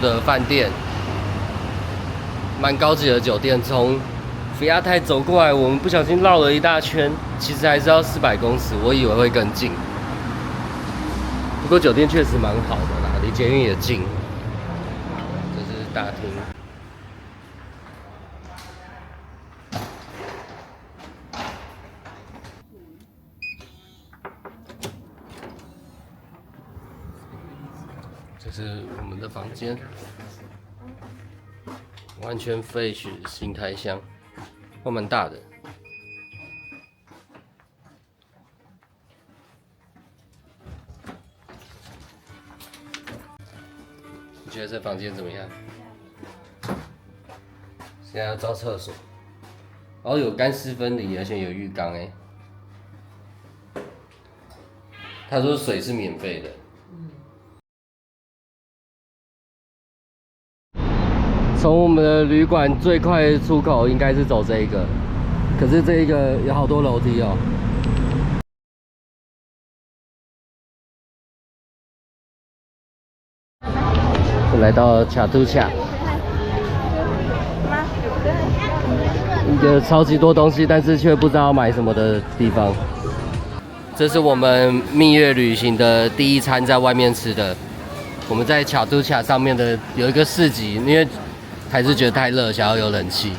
的饭店，蛮高级的酒店。从菲亚泰走过来，我们不小心绕了一大圈，其实还是要400公尺，我以为会更近。不过酒店确实蛮好的啦，离捷运也近。这是大厅。这是我们的房间，完全 fresh 新开箱，还蛮大的。你觉得这房间怎么样？现在要照厕所，然后有干湿分离，而且有浴缸哎。他说水是免费的。从我们的旅馆最快的出口应该是走这一个，可是这一个有好多楼梯哦。来到卡图卡，一个超级多东西，但是却不知道买什么的地方。这是我们蜜月旅行的第一餐，在外面吃的。我们在卡图卡上面的有一个市集，因为还是觉得太热，想要有冷气。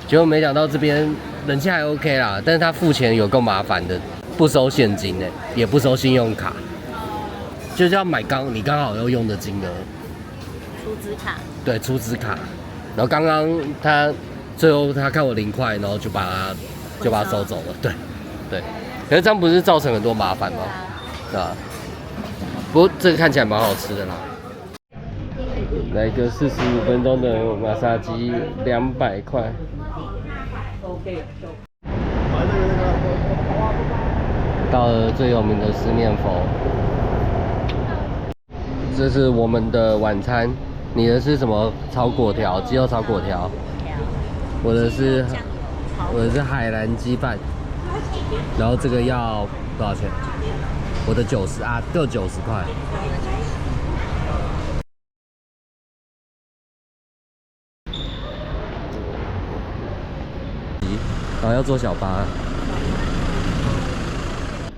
结果没想到这边冷气还 OK 啦，但是他付钱有够麻烦的，不收现金的，也不收信用卡，就是要买你刚好要用的金额。储值卡。对，储值卡。然后刚刚他最后他看我0块，然后就把它收走了。对，对。可是这样不是造成很多麻烦吗？对吧？不过这个看起来蛮好吃的啦。来一个45分钟的马杀鸡，200块。到了最有名的四面佛，这是我们的晚餐。你的是什么炒粿条？鸡肉炒粿条。我的是海南鸡饭。然后这个要多少钱？我的90啊，各90块。然后要坐小巴。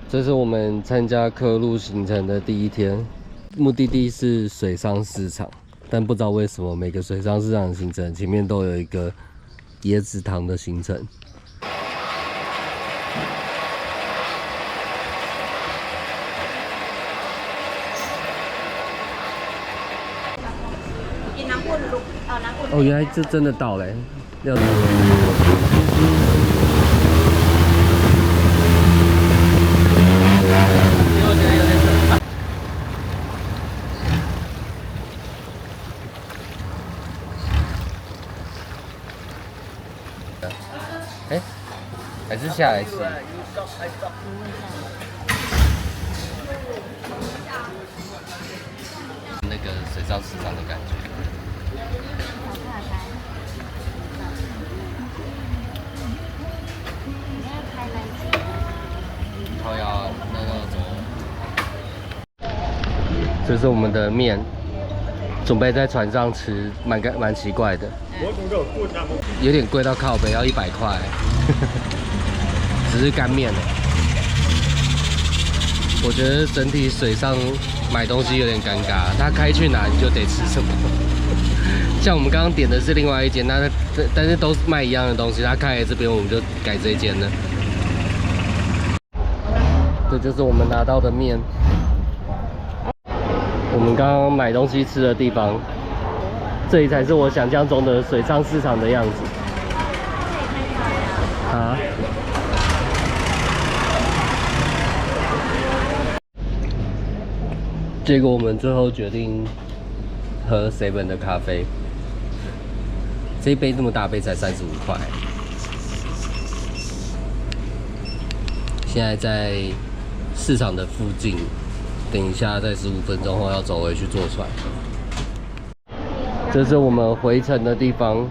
这是我们参加科路行程的第一天，目的地是水上市场，但不知道为什么每个水上市场的行程前面都有一个椰子糖的行程。哦，原来这真的到嘞！要哎，还是下来吃。那个水上市场的感觉。靠腰那个怎么？这是我们的面，准备在船上吃，蛮奇怪的，有点贵到靠北，要100块，只是干面。我觉得整体水上买东西有点尴尬，他开去哪你就得吃什么。像我们刚刚点的是另外一间，但是都是卖一样的东西，他开来这边我们就改这一间了。这就是我们拿到的面，我们刚刚买东西吃的地方，这里才是我想象中的水上市场的样子。啊？结果我们最后决定喝 7的咖啡，这一杯这么大杯才35块。现在在市场的附近，等一下在15分钟后要走回去坐船。这是我们回程的地方。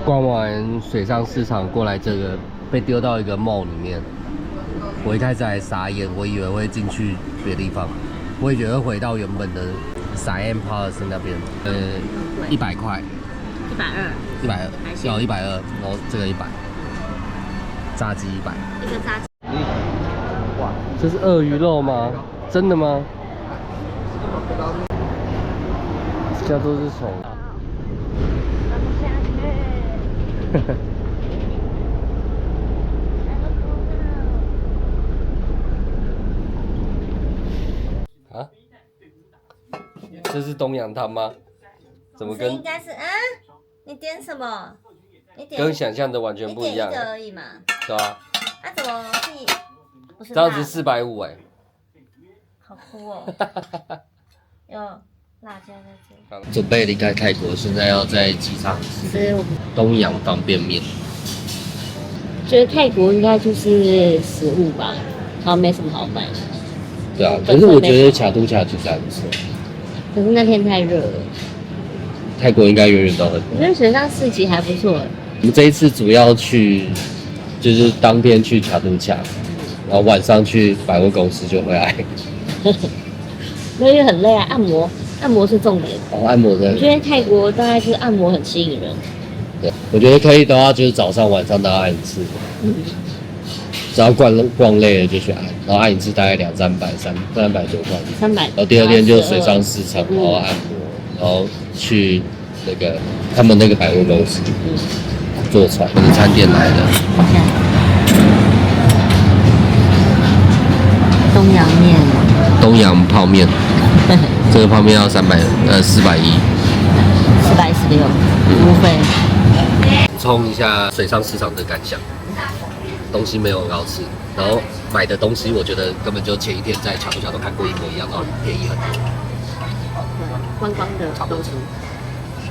逛完水上市场过来，这个被丢到一个 mall 里面。我一开始还傻眼，我以为会进去别的地方，我也觉得会回到原本的Siam Palace 那边。100块，120，要120，然后这个100，炸鸡100。一个炸鸡。哇，这是鳄鱼肉吗？真的吗？这都是虫。啊？这是东洋汤吗？怎么跟应该是啊？你点什么？你点跟想象的完全不一样？你点一个而已嘛。对吧？啊，怎么是？不是这样子450哎。好酷哦。有辣椒在这。准备离开泰国，现在要在机场吃东洋方便面。觉得泰国应该就是食物吧，然后没什么好买的。对啊，可是我觉得卡都卡其实还不错。可是那天太热了。泰国应该远远都很热。我觉得水上市集还不错。我们这一次主要去，就是当天去卡都卡，然后晚上去百货公司就回来。因为很累啊，按摩是重点。哦，按摩的。我觉得泰国大概就是按摩很吸引人。对，我觉得可以的话，就是早上、晚上都要按一次。只要逛累了就去按，然后按一次大概200-300多块。300。然后第二天就水上市场，然后按摩，然后去那个他们那个百货公司坐船。我的餐点来了。东洋面。东洋泡面。这个泡面要410。416，服务费。补充一下水上市场的感想，东西没有很好吃，然后买的东西我觉得根本就前一天在卡都卡都看过一模一样，然后便宜很多。观光的东西。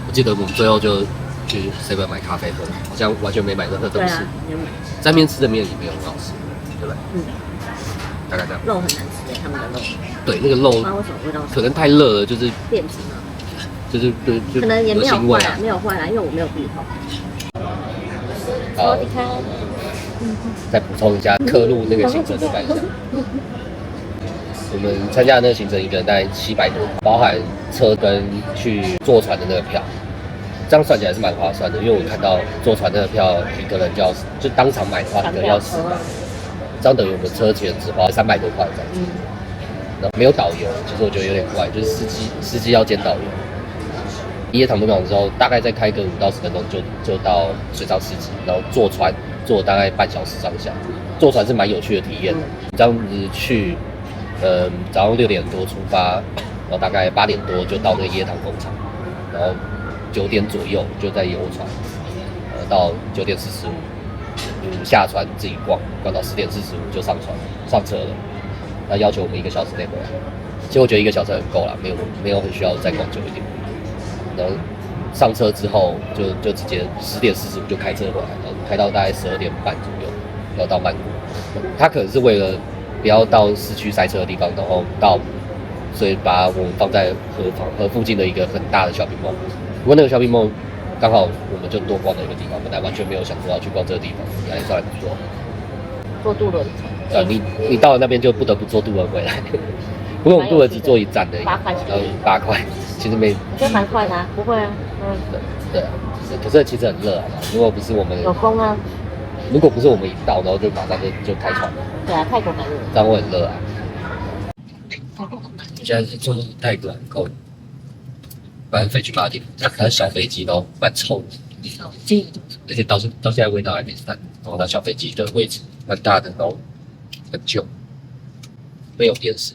我记得我们最后就去 7买咖啡喝，好像完全没买任何东西。在面吃的面也没有很好吃，对不对？大概这样。肉很难吃他们的肉。对，那个肉，为什么味道？可能太热了，就是变质了。就是对，就可能也没有坏啊，没有坏啦，因为我没有鼻头。好，再补充一下刻录那个行程的感想。我们参加的那个行程一个人大概700多，包含车跟去坐船的那个票，这样算起来是蛮划算的。因为我看到坐船那个票一个人就当场买的话，一个人要400，这样等于我们车钱只花300多块这样子。然后没有导游，其实我觉得有点怪，就是司机要兼导游。椰塘东港之后，大概再开个5到10分钟就到水上市集，然后坐船坐大概半小时上下。坐船是蛮有趣的体验的。这样子去，早上6点多出发，然后大概8点多就到那个椰塘工厂，然后9点左右就在游船，到9点45，下船自己逛到10点45就上车了。他要求我们1个小时内回来，其实我觉得1个小时很够了，没有很需要再逛久一点。然后上车之后就直接10点45就开车回来，然后开到大概12点半左右，要到曼谷。他可能是为了不要到市区塞车的地方，然后所以把我们放在河附近的一个很大的 shopping mall。不过那个 shopping mall 刚好我们就多逛了一个地方，本来完全没有想说要去逛这个地方，还算不错。坐渡轮。对，你到了那边就不得不坐渡轮回来。不过我们渡轮只坐1站的，8块钱。8块，其实没。我觉得蛮快的啊，不会啊。对啊，可是其实很热啊，如果不是我们有风啊。如果不是我们一到，然后就马上就开船了。对啊，泰国蛮热。这样会很热啊。现在是坐泰国航空，反正飞去马丁，它是小飞机，然后蛮臭的，而且到现在味道还没散。然后它小飞机的位置蛮大的，然后很旧，没有电视。